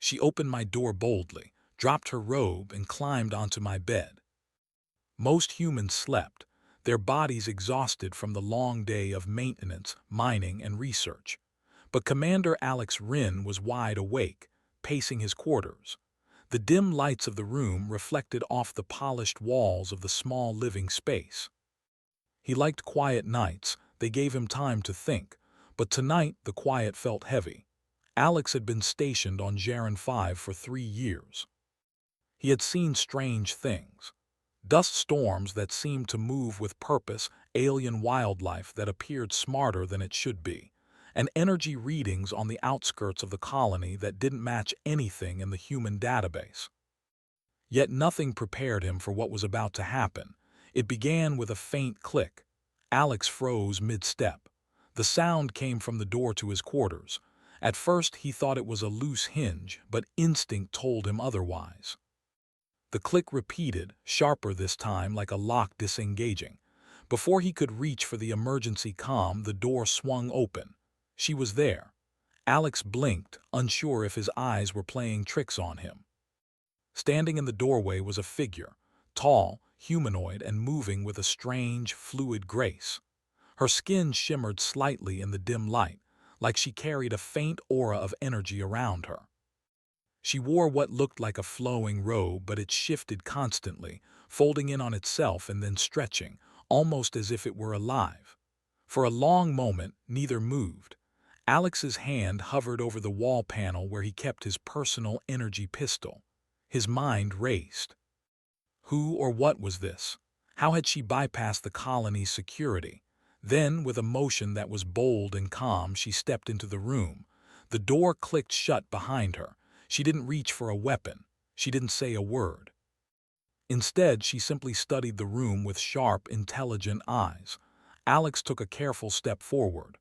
She opened my door boldly, dropped her robe, and climbed onto my bed. Most humans slept, their bodies exhausted from the long day of maintenance, mining, and research. But Commander Alex Wren was wide awake, pacing his quarters. The dim lights of the room reflected off the polished walls of the small living space. He liked quiet nights, they gave him time to think, but tonight the quiet felt heavy. Alex had been stationed on Jaron 5 for 3 years. He had seen strange things. Dust storms that seemed to move with purpose, alien wildlife that appeared smarter than it should be, and energy readings on the outskirts of the colony that didn't match anything in the human database. Yet nothing prepared him for what was about to happen. It began with a faint click. Alex froze mid-step. The sound came from the door to his quarters. At first he thought it was a loose hinge, but instinct told him otherwise. The click repeated, sharper this time, like a lock disengaging. Before he could reach for the emergency comm, the door swung open. She was there. Alex blinked, unsure if his eyes were playing tricks on him. Standing in the doorway was a figure, tall, humanoid, and moving with a strange, fluid grace. Her skin shimmered slightly in the dim light, like she carried a faint aura of energy around her. She wore what looked like a flowing robe, but it shifted constantly, folding in on itself and then stretching, almost as if it were alive. For a long moment, neither moved. Alex's hand hovered over the wall panel where he kept his personal energy pistol. His mind raced. Who or what was this? How had she bypassed the colony's security? Then, with a motion that was bold and calm, she stepped into the room. The door clicked shut behind her. She didn't reach for a weapon. She didn't say a word. Instead, she simply studied the room with sharp, intelligent eyes. Alex took a careful step forward.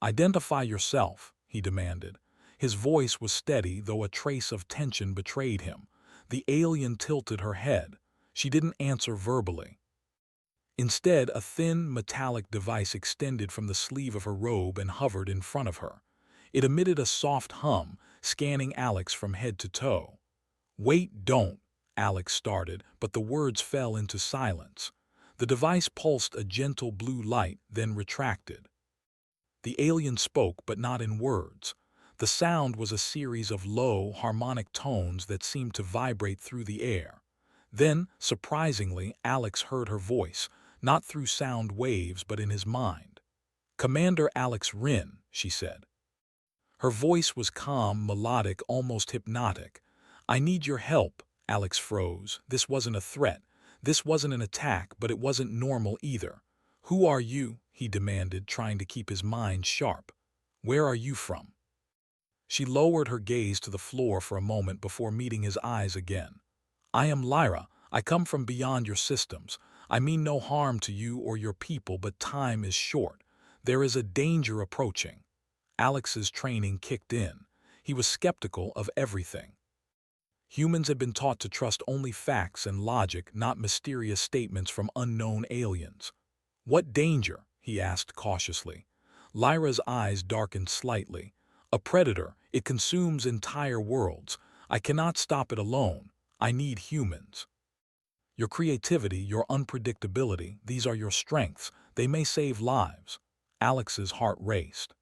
"Identify yourself," he demanded. His voice was steady, though a trace of tension betrayed him. The alien tilted her head. She didn't answer verbally. Instead, a thin, metallic device extended from the sleeve of her robe and hovered in front of her. It emitted a soft hum, scanning Alex from head to toe. "Wait, don't," Alex started, but the words fell into silence. The device pulsed a gentle blue light, then retracted. The alien spoke, but not in words. The sound was a series of low, harmonic tones that seemed to vibrate through the air. Then, surprisingly, Alex heard her voice, not through sound waves but in his mind. "Commander Alex Wren," she said. Her voice was calm, melodic, almost hypnotic. "I need your help." Alex froze. This wasn't a threat. This wasn't an attack, but it wasn't normal either. "Who are you?" he demanded, trying to keep his mind sharp. "Where are you from?" She lowered her gaze to the floor for a moment before meeting his eyes again. "I am Lyra. I come from beyond your systems. I mean no harm to you or your people, but time is short. There is a danger approaching." Alex's training kicked in. He was skeptical of everything. Humans had been taught to trust only facts and logic, not mysterious statements from unknown aliens. "What danger?" he asked cautiously. Lyra's eyes darkened slightly. "A predator. It consumes entire worlds. I cannot stop it alone. I need humans. Your creativity, your unpredictability, these are your strengths. They may save lives." Alex's heart raced.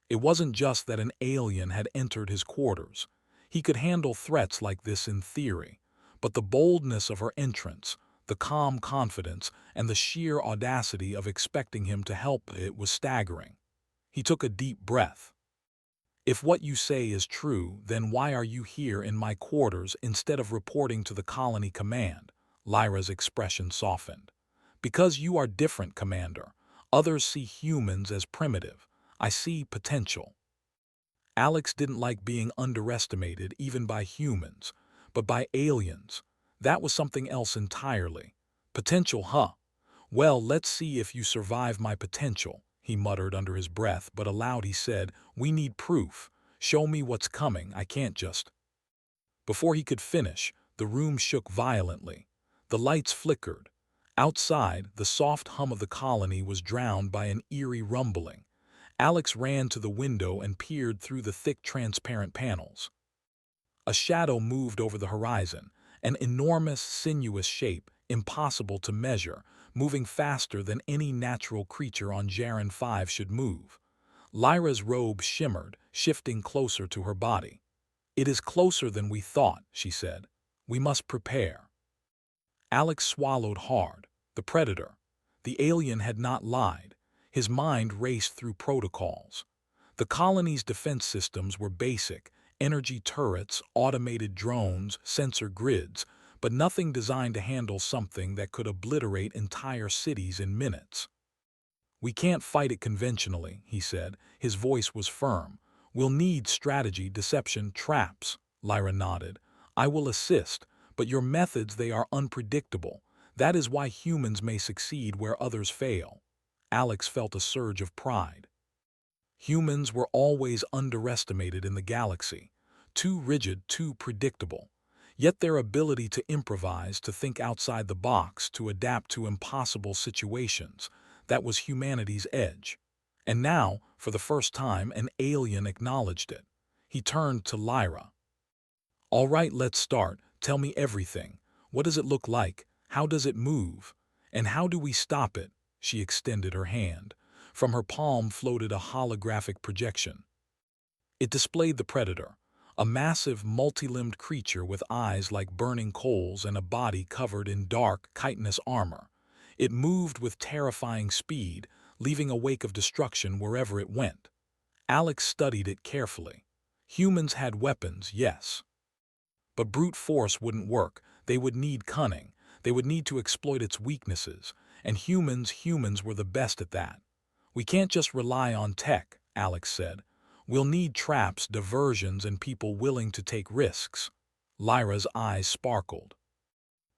It wasn't just that an alien had entered his quarters. He could handle threats like this in theory, but the boldness of her entrance, the calm confidence, and the sheer audacity of expecting him to help it was staggering. He took a deep breath. "If what you say is true, then why are you here in my quarters instead of reporting to the colony command?" Lyra's expression softened. "Because you are different, Commander. Others see humans as primitive. I see potential." Alex didn't like being underestimated even by humans, but by aliens. That was something else entirely. "Potential, huh? Well, let's see if you survive my potential," he muttered under his breath, but aloud he said, "We need proof. Show me what's coming. I can't just—" Before he could finish, the room shook violently. The lights flickered. Outside, the soft hum of the colony was drowned by an eerie rumbling. Alex ran to the window and peered through the thick, transparent panels. A shadow moved over the horizon, an enormous, sinuous shape, impossible to measure, moving faster than any natural creature on Jaren 5 should move. Lyra's robe shimmered, shifting closer to her body. "It is closer than we thought," she said. "We must prepare." Alex swallowed hard. The predator. The alien had not lied. His mind raced through protocols. The colony's defense systems were basic: energy turrets, automated drones, sensor grids, but nothing designed to handle something that could obliterate entire cities in minutes. "We can't fight it conventionally," he said. His voice was firm. "We'll need strategy, deception, traps." Lyra nodded. "I will assist, but your methods, they are unpredictable. That is why humans may succeed where others fail." Alex felt a surge of pride. Humans were always underestimated in the galaxy. Too rigid, too predictable. Yet their ability to improvise, to think outside the box, to adapt to impossible situations, that was humanity's edge. And now, for the first time, an alien acknowledged it. He turned to Lyra. "All right, let's start. Tell me everything. What does it look like? How does it move? And how do we stop it?" She extended her hand. From her palm floated a holographic projection. It displayed the predator, a massive, multi-limbed creature with eyes like burning coals and a body covered in dark, chitinous armor. It moved with terrifying speed, leaving a wake of destruction wherever it went. Alex studied it carefully. Humans had weapons, yes. But brute force wouldn't work. They would need cunning. They would need to exploit its weaknesses. And humans were the best at that. "We can't just rely on tech," Alex said. "We'll need traps, diversions, and people willing to take risks." Lyra's eyes sparkled.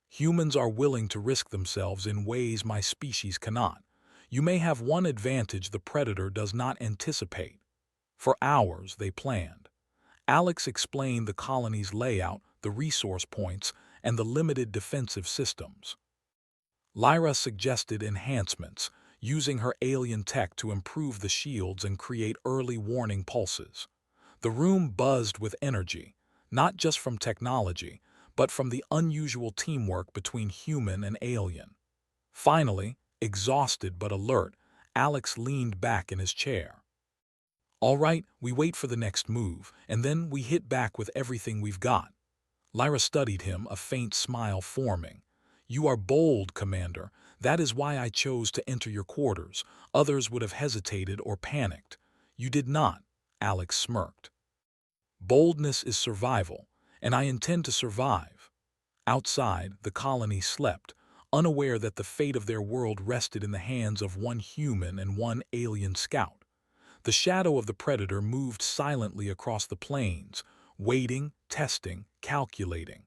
"Humans are willing to risk themselves in ways my species cannot. You may have one advantage the predator does not anticipate." For hours they planned. Alex explained the colony's layout, the resource points, and the limited defensive systems. Lyra suggested enhancements, using her alien tech to improve the shields and create early warning pulses. The room buzzed with energy, not just from technology, but from the unusual teamwork between human and alien. Finally, exhausted but alert, Alex leaned back in his chair. "All right, we wait for the next move, and then we hit back with everything we've got." Lyra studied him, a faint smile forming. "You are bold, Commander. That is why I chose to enter your quarters. Others would have hesitated or panicked. You did not," Alex smirked. "Boldness is survival, and I intend to survive." Outside, the colony slept, unaware that the fate of their world rested in the hands of one human and one alien scout. The shadow of the predator moved silently across the plains, waiting, testing, calculating.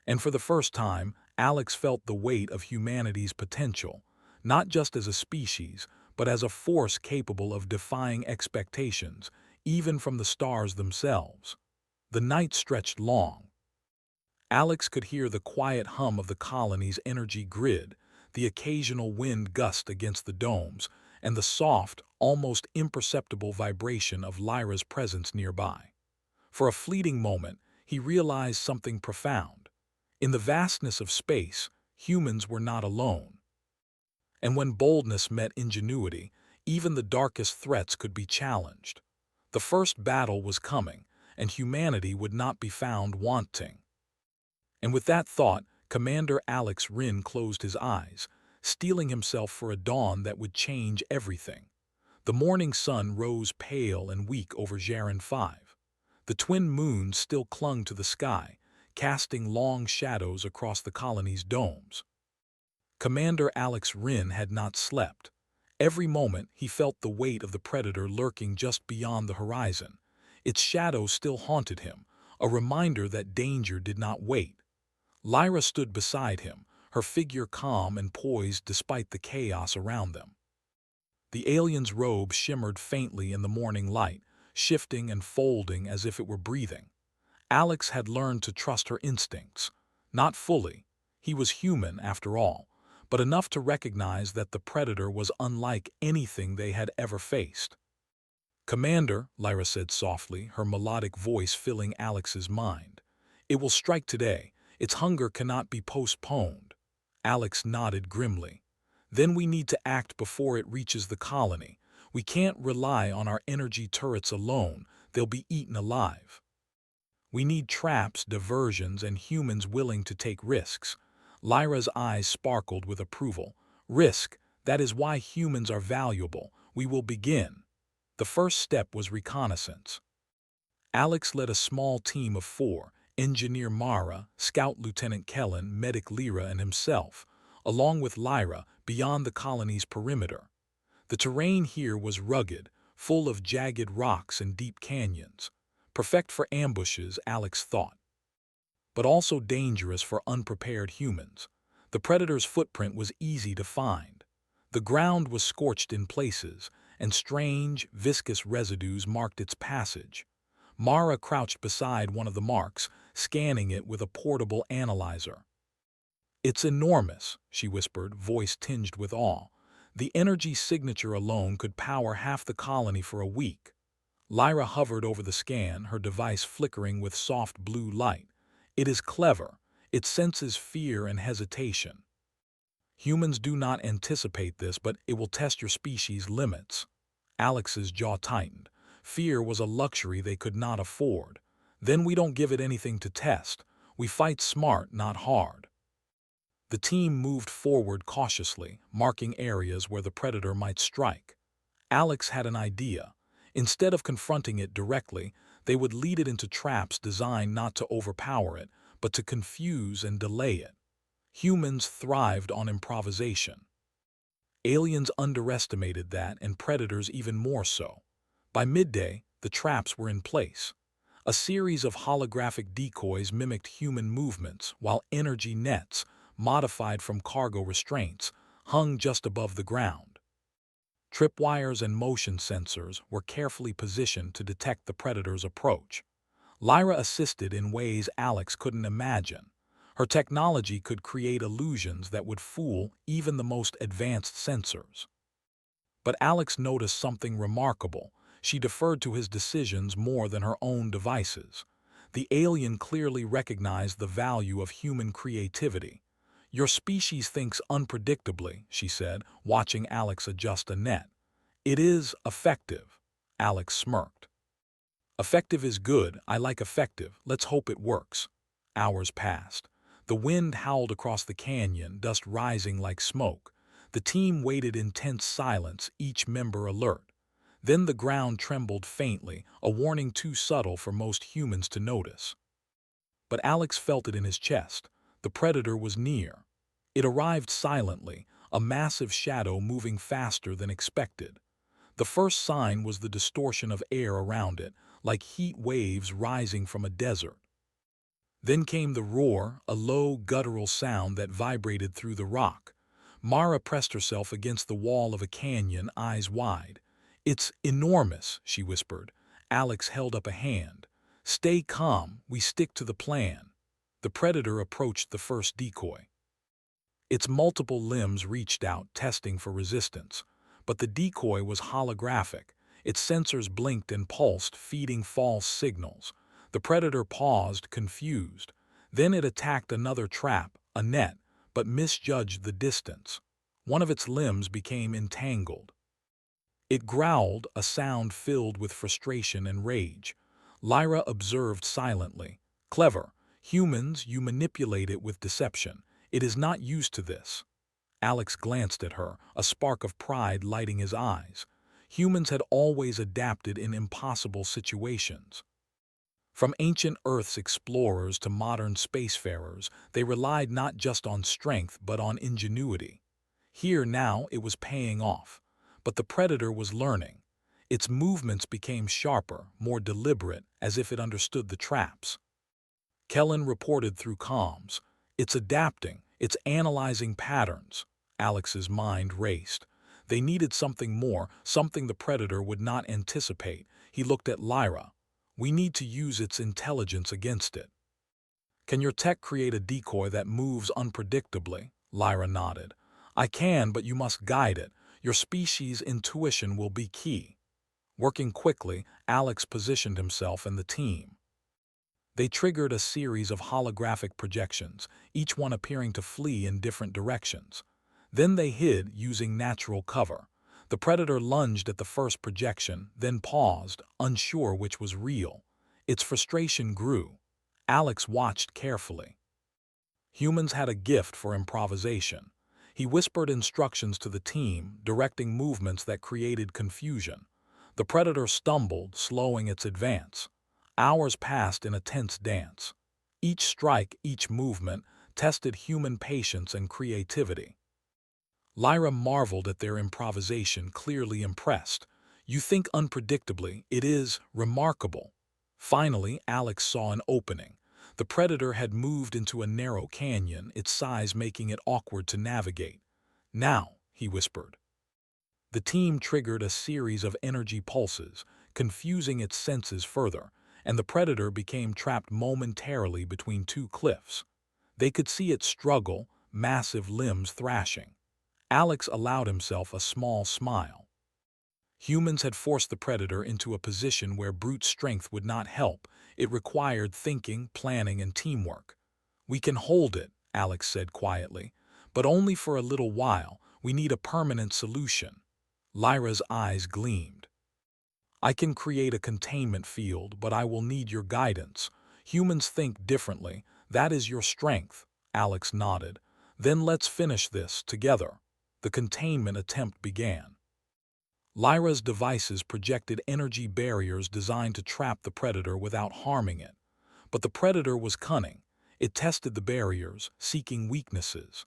And for the first time, Alex felt the weight of humanity's potential, not just as a species, but as a force capable of defying expectations, even from the stars themselves. The night stretched long. Alex could hear the quiet hum of the colony's energy grid, the occasional wind gust against the domes, and the soft, almost imperceptible vibration of Lyra's presence nearby. For a fleeting moment, he realized something profound. In the vastness of space, humans were not alone. And when boldness met ingenuity, even the darkest threats could be challenged. The first battle was coming, and humanity would not be found wanting. And with that thought, Commander Alex Rin closed his eyes, steeling himself for a dawn that would change everything. The morning sun rose pale and weak over Jaren 5. The twin moons still clung to the sky, casting long shadows across the colony's domes. Commander Alex Rin had not slept. Every moment he felt the weight of the predator lurking just beyond the horizon. Its shadow still haunted him, a reminder that danger did not wait. Lyra stood beside him, her figure calm and poised despite the chaos around them. The alien's robe shimmered faintly in the morning light, shifting and folding as if it were breathing. Alex had learned to trust her instincts. Not fully. He was human, after all, but enough to recognize that the predator was unlike anything they had ever faced. Commander, Lyra said softly, her melodic voice filling Alex's mind. It will strike today. Its hunger cannot be postponed. Alex nodded grimly. Then we need to act before it reaches the colony. We can't rely on our energy turrets alone. They'll be eaten alive. We need traps, diversions, and humans willing to take risks. Lyra's eyes sparkled with approval. Risk, that is why humans are valuable. We will begin. The first step was reconnaissance. Alex led a small team of 4, Engineer Mara, Scout Lieutenant Kellen, Medic Lyra, and himself, along with Lyra, beyond the colony's perimeter. The terrain here was rugged, full of jagged rocks and deep canyons. Perfect for ambushes, Alex thought, but also dangerous for unprepared humans. The predator's footprint was easy to find. The ground was scorched in places, and strange, viscous residues marked its passage. Mara crouched beside one of the marks, scanning it with a portable analyzer. "It's enormous," she whispered, voice tinged with awe. "The energy signature alone could power half the colony for a week." Lyra hovered over the scan, her device flickering with soft blue light. "It is clever. It senses fear and hesitation. Humans do not anticipate this, but it will test your species' limits." Alex's jaw tightened. Fear was a luxury they could not afford. Then we don't give it anything to test. We fight smart, not hard. The team moved forward cautiously, marking areas where the predator might strike. Alex had an idea. Instead of confronting it directly, they would lead it into traps designed not to overpower it, but to confuse and delay it. Humans thrived on improvisation. Aliens underestimated that, and predators even more so. By midday, the traps were in place. A series of holographic decoys mimicked human movements, while energy nets, modified from cargo restraints, hung just above the ground. Tripwires and motion sensors were carefully positioned to detect the predator's approach. Lyra assisted in ways Alex couldn't imagine. Her technology could create illusions that would fool even the most advanced sensors. But Alex noticed something remarkable. She deferred to his decisions more than her own devices. The alien clearly recognized the value of human creativity. "Your species thinks unpredictably," she said, watching Alex adjust a net. "It is effective." Alex smirked. "Effective is good. I like effective. Let's hope it works." Hours passed. The wind howled across the canyon, dust rising like smoke. The team waited in tense silence, each member alert. Then the ground trembled faintly, a warning too subtle for most humans to notice. But Alex felt it in his chest. The predator was near. It arrived silently, a massive shadow moving faster than expected. The first sign was the distortion of air around it, like heat waves rising from a desert. Then came the roar, a low, guttural sound that vibrated through the rock. Mara pressed herself against the wall of a canyon, eyes wide. "It's enormous," she whispered. Alex held up a hand. "Stay calm, we stick to the plan." The predator approached the first decoy. Its multiple limbs reached out, testing for resistance. But the decoy was holographic. Its sensors blinked and pulsed, feeding false signals. The predator paused, confused. Then it attacked another trap, a net, but misjudged the distance. One of its limbs became entangled. It growled, a sound filled with frustration and rage. Lyra observed silently. "Clever. Humans, you manipulate it with deception. It is not used to this." Alex glanced at her, a spark of pride lighting his eyes. Humans had always adapted in impossible situations. From ancient Earth's explorers to modern spacefarers, they relied not just on strength but on ingenuity. Here now it was paying off. But the predator was learning. Its movements became sharper, more deliberate, as if it understood the traps. Kellen reported through comms. "It's adapting. It's analyzing patterns." Alex's mind raced. They needed something more, something the predator would not anticipate. He looked at Lyra. "We need to use its intelligence against it." "Can your tech create a decoy that moves unpredictably?" Lyra nodded. "I can, but you must guide it. Your species' intuition will be key." Working quickly, Alex positioned himself and the team. They triggered a series of holographic projections, each one appearing to flee in different directions. Then they hid using natural cover. The predator lunged at the first projection, then paused, unsure which was real. Its frustration grew. Alex watched carefully. Humans had a gift for improvisation. He whispered instructions to the team, directing movements that created confusion. The predator stumbled, slowing its advance. Hours passed in a tense dance. Each strike, each movement, tested human patience and creativity. Lyra marveled at their improvisation, clearly impressed. You think unpredictably, it is remarkable. Finally, Alex saw an opening. The predator had moved into a narrow canyon, its size making it awkward to navigate. Now, he whispered. The team triggered a series of energy pulses, confusing its senses further, and the predator became trapped momentarily between two cliffs. They could see it struggle, massive limbs thrashing. Alex allowed himself a small smile. Humans had forced the predator into a position where brute strength would not help. It required thinking, planning, and teamwork. We can hold it, Alex said quietly, but only for a little while. We need a permanent solution. Lyra's eyes gleamed. I can create a containment field, but I will need your guidance. Humans think differently. That is your strength, Alex nodded. Then let's finish this together. The containment attempt began. Lyra's devices projected energy barriers designed to trap the predator without harming it. But the predator was cunning. It tested the barriers, seeking weaknesses.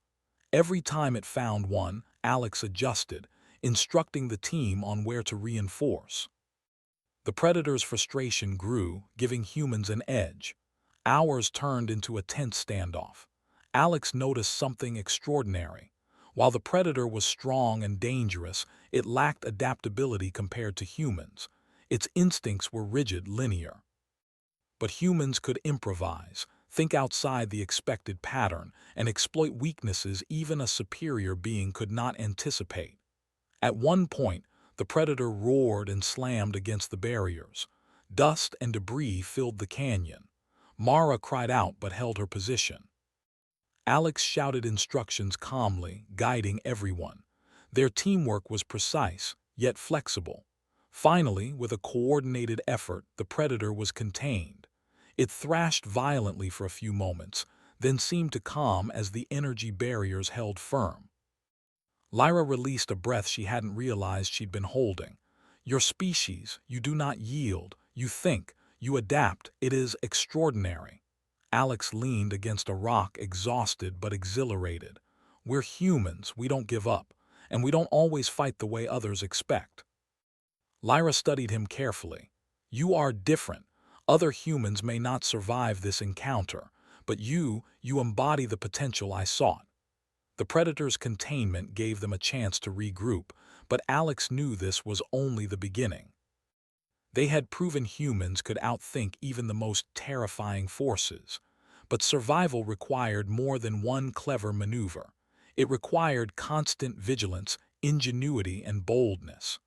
Every time it found one, Alex adjusted, instructing the team on where to reinforce. The predator's frustration grew, giving humans an edge. Hours turned into a tense standoff. Alex noticed something extraordinary. While the predator was strong and dangerous, it lacked adaptability compared to humans. Its instincts were rigid, linear. But humans could improvise, think outside the expected pattern, and exploit weaknesses even a superior being could not anticipate. At one point, the predator roared and slammed against the barriers. Dust and debris filled the canyon. Mara cried out but held her position. Alex shouted instructions calmly, guiding everyone. Their teamwork was precise, yet flexible. Finally, with a coordinated effort, the predator was contained. It thrashed violently for a few moments, then seemed to calm as the energy barriers held firm. Lyra released a breath she hadn't realized she'd been holding. Your species, you do not yield, you think, you adapt, it is extraordinary. Alex leaned against a rock, exhausted but exhilarated. We're humans, we don't give up, and we don't always fight the way others expect. Lyra studied him carefully. You are different. Other humans may not survive this encounter, but you embody the potential I sought. The predator's containment gave them a chance to regroup, but Alex knew this was only the beginning. They had proven humans could outthink even the most terrifying forces. But survival required more than one clever maneuver. It required constant vigilance, ingenuity, and boldness.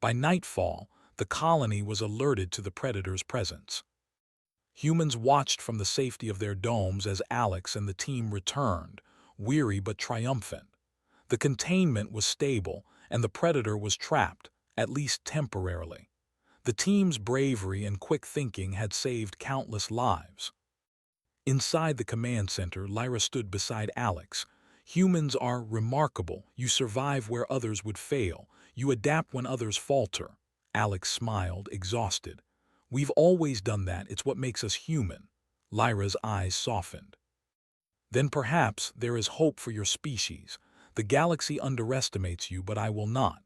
By nightfall, the colony was alerted to the predator's presence. Humans watched from the safety of their domes as Alex and the team returned, weary but triumphant. The containment was stable, and the predator was trapped, at least temporarily. The team's bravery and quick thinking had saved countless lives. Inside the command center, Lyra stood beside Alex. Humans are remarkable. You survive where others would fail. You adapt when others falter. Alex smiled, exhausted. We've always done that. It's what makes us human. Lyra's eyes softened. Then perhaps there is hope for your species. The galaxy underestimates you, but I will not.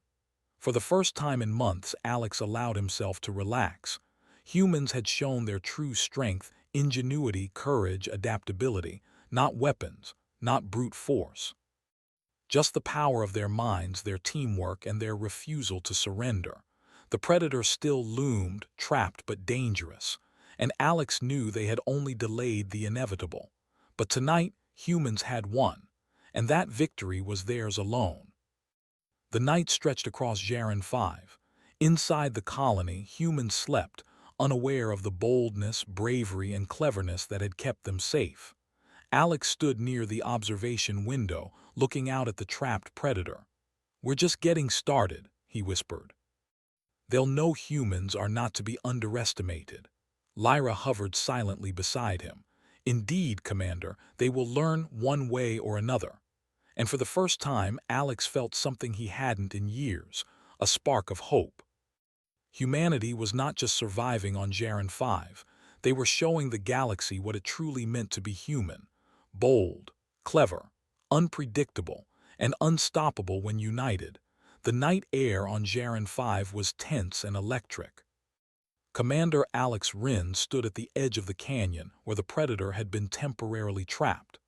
For the first time in months, Alex allowed himself to relax. Humans had shown their true strength, ingenuity, courage, adaptability, not weapons, not brute force. Just the power of their minds, their teamwork, and their refusal to surrender. The predator still loomed, trapped but dangerous, and Alex knew they had only delayed the inevitable. But tonight, humans had won, and that victory was theirs alone. The night stretched across Jaren 5. Inside the colony, humans slept, unaware of the boldness, bravery, and cleverness that had kept them safe. Alex stood near the observation window, looking out at the trapped predator. "We're just getting started," he whispered. "They'll know humans are not to be underestimated." Lyra hovered silently beside him. "Indeed, Commander, they will learn one way or another." And for the first time, Alex felt something he hadn't in years, a spark of hope. Humanity was not just surviving on Jaren 5, they were showing the galaxy what it truly meant to be human. Bold, clever, unpredictable, and unstoppable when united. The night air on Jaren 5 was tense and electric. Commander Alex Rin stood at the edge of the canyon where the predator had been temporarily trapped.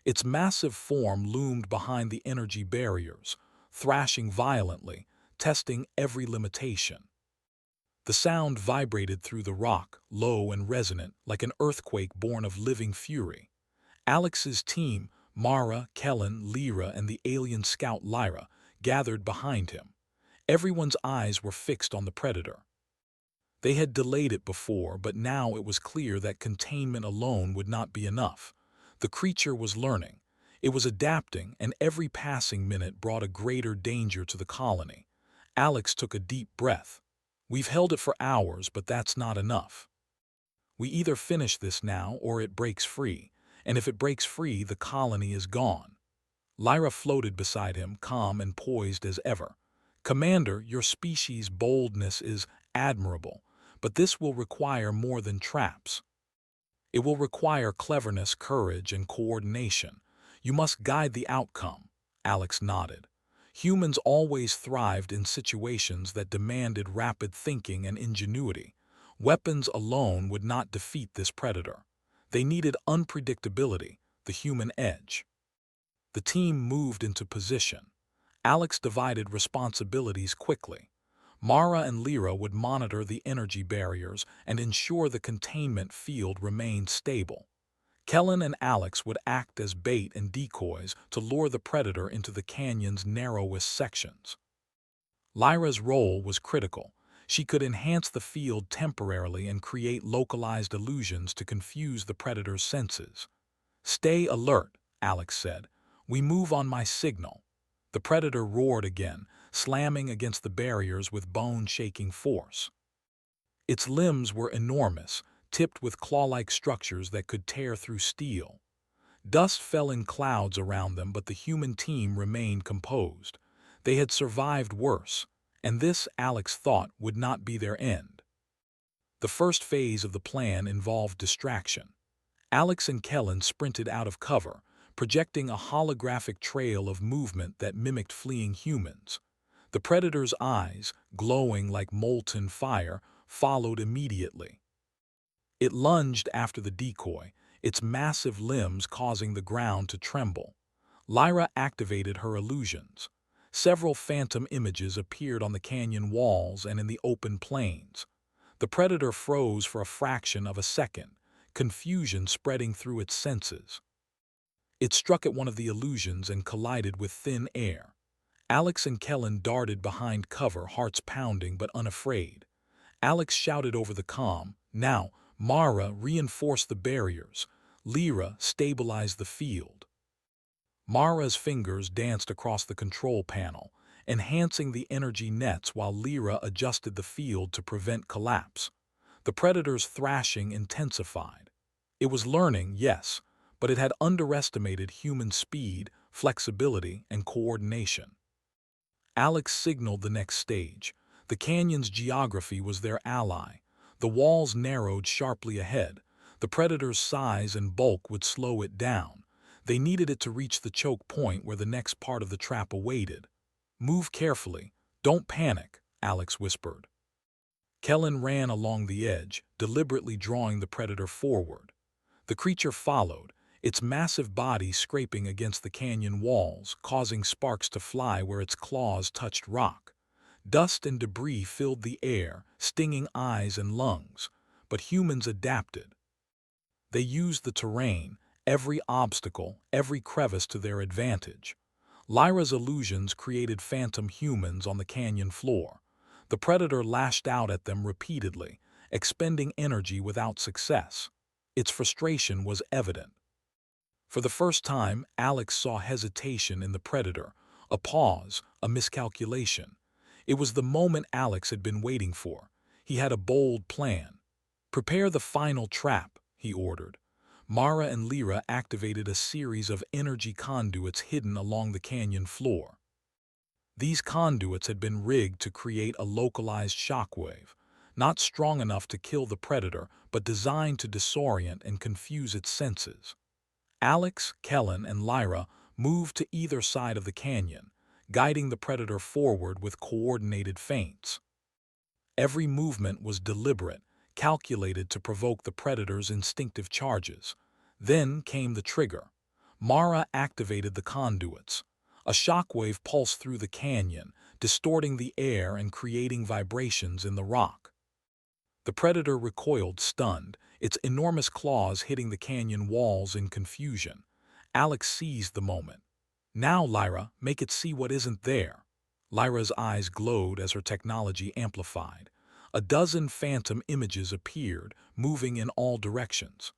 Its massive form loomed behind the energy barriers, thrashing violently, testing every limitation. The sound vibrated through the rock, low and resonant, like an earthquake born of living fury. Alex's team, Mara, Kellen, Lyra, and the alien scout Lyra, gathered behind him. Everyone's eyes were fixed on the predator. They had delayed it before, but now it was clear that containment alone would not be enough. The creature was learning. It was adapting, and every passing minute brought a greater danger to the colony. Alex took a deep breath. "We've held it for hours, but that's not enough. We either finish this now or it breaks free, and if it breaks free, the colony is gone." Lyra floated beside him, calm and poised as ever. "Commander, your species' boldness is admirable, but this will require more than traps. It will require cleverness, courage, and coordination. You must guide the outcome." Alex nodded. Humans always thrived in situations that demanded rapid thinking and ingenuity. Weapons alone would not defeat this predator. They needed unpredictability, the human edge. The team moved into position. Alex divided responsibilities quickly. Mara and Lyra would monitor the energy barriers and ensure the containment field remained stable. Kellen and Alex would act as bait and decoys to lure the predator into the canyon's narrowest sections. Lyra's role was critical. She could enhance the field temporarily and create localized illusions to confuse the predator's senses. "Stay alert," Alex said. "We move on my signal." The predator roared again, slamming against the barriers with bone-shaking force. Its limbs were enormous, tipped with claw-like structures that could tear through steel. Dust fell in clouds around them, but the human team remained composed. They had survived worse, and this, Alex thought, would not be their end. The first phase of the plan involved distraction. Alex and Kellen sprinted out of cover, projecting a holographic trail of movement that mimicked fleeing humans. The predator's eyes, glowing like molten fire, followed immediately. It lunged after the decoy, its massive limbs causing the ground to tremble. Lyra activated her illusions. Several phantom images appeared on the canyon walls and in the open plains. The predator froze for a fraction of a second, confusion spreading through its senses. It struck at one of the illusions and collided with thin air. Alex and Kellen darted behind cover, hearts pounding but unafraid. Alex shouted over the comm, "Now, Mara, reinforce the barriers. Lyra, stabilize the field." Mara's fingers danced across the control panel, enhancing the energy nets while Lyra adjusted the field to prevent collapse. The predator's thrashing intensified. It was learning, yes, but it had underestimated human speed, flexibility, and coordination. Alex signaled the next stage. The canyon's geography was their ally. The walls narrowed sharply ahead. The predator's size and bulk would slow it down. They needed it to reach the choke point where the next part of the trap awaited. "Move carefully. Don't panic," Alex whispered. Kellen ran along the edge, deliberately drawing the predator forward. The creature followed, its massive body scraping against the canyon walls, causing sparks to fly where its claws touched rock. Dust and debris filled the air, stinging eyes and lungs, but humans adapted. They used the terrain, every obstacle, every crevice to their advantage. Lyra's illusions created phantom humans on the canyon floor. The predator lashed out at them repeatedly, expending energy without success. Its frustration was evident. For the first time, Alex saw hesitation in the predator, a pause, a miscalculation. It was the moment Alex had been waiting for. He had a bold plan. "Prepare the final trap," he ordered. Mara and Lyra activated a series of energy conduits hidden along the canyon floor. These conduits had been rigged to create a localized shockwave, not strong enough to kill the predator, but designed to disorient and confuse its senses. Alex, Kellen, and Lyra moved to either side of the canyon, guiding the predator forward with coordinated feints. Every movement was deliberate, calculated to provoke the predator's instinctive charges. Then came the trigger. Mara activated the conduits. A shockwave pulsed through the canyon, distorting the air and creating vibrations in the rock. The predator recoiled, stunned, its enormous claws hitting the canyon walls in confusion. Alex seized the moment. "Now, Lyra, make it see what isn't there." Lyra's eyes glowed as her technology amplified. A dozen phantom images appeared, moving in all directions.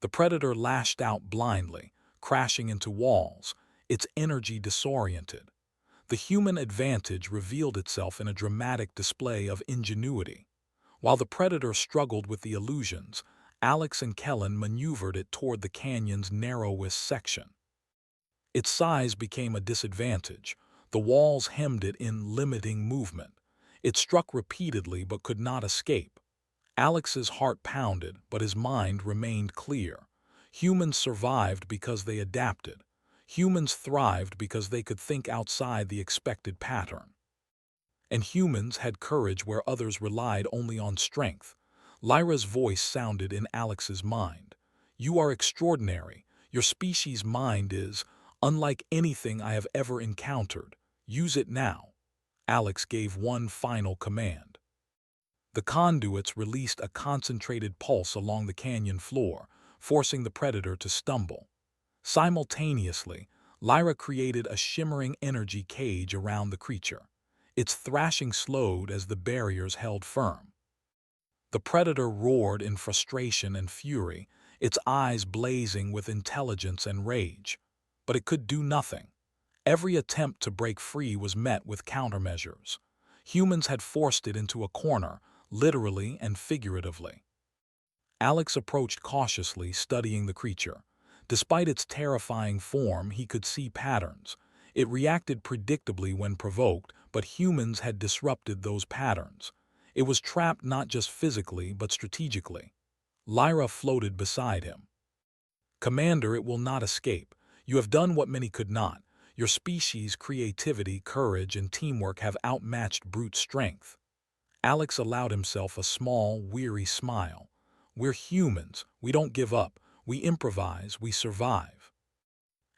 The predator lashed out blindly, crashing into walls, its energy disoriented. The human advantage revealed itself in a dramatic display of ingenuity. While the predator struggled with the illusions, Alex and Kellen maneuvered it toward the canyon's narrowest section. Its size became a disadvantage. The walls hemmed it in, limiting movement. It struck repeatedly but could not escape. Alex's heart pounded, but his mind remained clear. Humans survived because they adapted. Humans thrived because they could think outside the expected pattern. And humans had courage where others relied only on strength. Lyra's voice sounded in Alex's mind. "You are extraordinary. Your species' mind is unlike anything I have ever encountered. Use it now." Alex gave one final command. The conduits released a concentrated pulse along the canyon floor, forcing the predator to stumble. Simultaneously, Lyra created a shimmering energy cage around the creature. Its thrashing slowed as the barriers held firm. The predator roared in frustration and fury, its eyes blazing with intelligence and rage. But it could do nothing. Every attempt to break free was met with countermeasures. Humans had forced it into a corner, literally and figuratively. Alex approached cautiously, studying the creature. Despite its terrifying form, he could see patterns. It reacted predictably when provoked, but humans had disrupted those patterns. It was trapped not just physically, but strategically. Lyra floated beside him. "Commander, it will not escape. You have done what many could not. Your species' creativity, courage, and teamwork have outmatched brute strength." Alex allowed himself a small, weary smile. "We're humans. We don't give up. We improvise. We survive.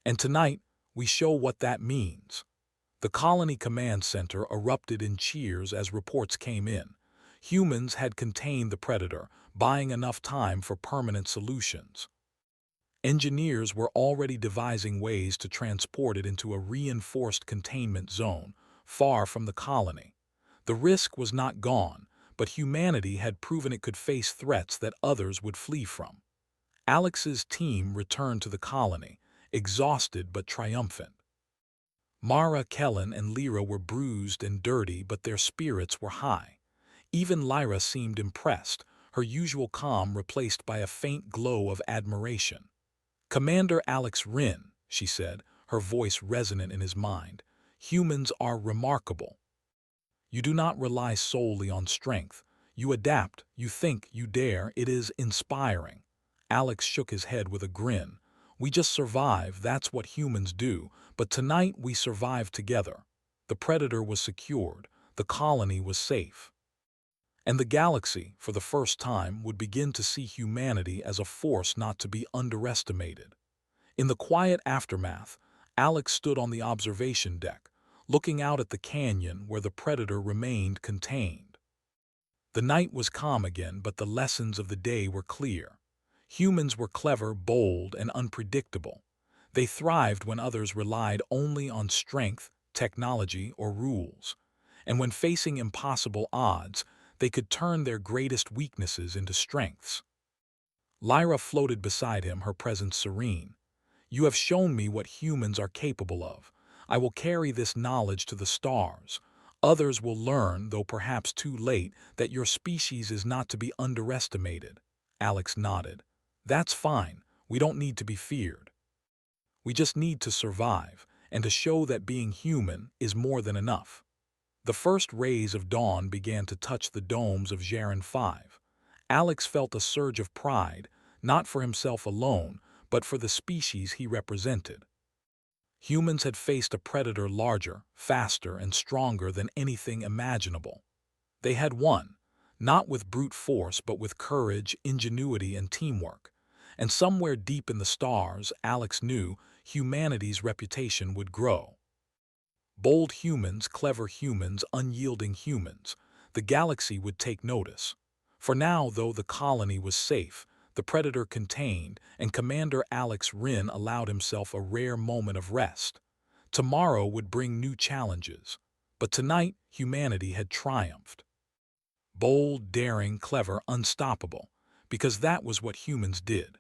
And tonight, we show what that means." The colony command center erupted in cheers as reports came in. Humans had contained the predator, buying enough time for permanent solutions. Engineers were already devising ways to transport it into a reinforced containment zone, far from the colony. The risk was not gone, but humanity had proven it could face threats that others would flee from. Alex's team returned to the colony, exhausted but triumphant. Mara, Kellen, and Lyra were bruised and dirty, but their spirits were high. Even Lyra seemed impressed, her usual calm replaced by a faint glow of admiration. "Commander Alex Rin," she said, her voice resonant in his mind, "humans are remarkable. You do not rely solely on strength. You adapt, you think, you dare. It is inspiring." Alex shook his head with a grin. "We just survive, that's what humans do, but tonight we survived together." The predator was secured, the colony was safe. And the galaxy, for the first time, would begin to see humanity as a force not to be underestimated. In the quiet aftermath, Alex stood on the observation deck, looking out at the canyon where the predator remained contained. The night was calm again, but the lessons of the day were clear. Humans were clever, bold, and unpredictable. They thrived when others relied only on strength, technology, or rules. And when facing impossible odds, they could turn their greatest weaknesses into strengths. Lyra floated beside him, her presence serene. You have shown me what humans are capable of. I will carry this knowledge to the stars. Others will learn, though perhaps too late, that your species is not to be underestimated. Alex nodded. That's fine. We don't need to be feared. We just need to survive, and to show that being human is more than enough. The first rays of dawn began to touch the domes of Jaren 5. Alex felt a surge of pride, not for himself alone, but for the species he represented. Humans had faced a predator larger, faster, and stronger than anything imaginable. They had won, not with brute force but with courage, ingenuity, and teamwork. And somewhere deep in the stars, Alex knew humanity's reputation would grow. Bold humans, clever humans, unyielding humans. The galaxy would take notice. For now, though the colony was safe, the predator contained, and Commander Alex Rin allowed himself a rare moment of rest. Tomorrow would bring new challenges, but tonight humanity had triumphed. Bold, daring, clever, unstoppable, because that was what humans did.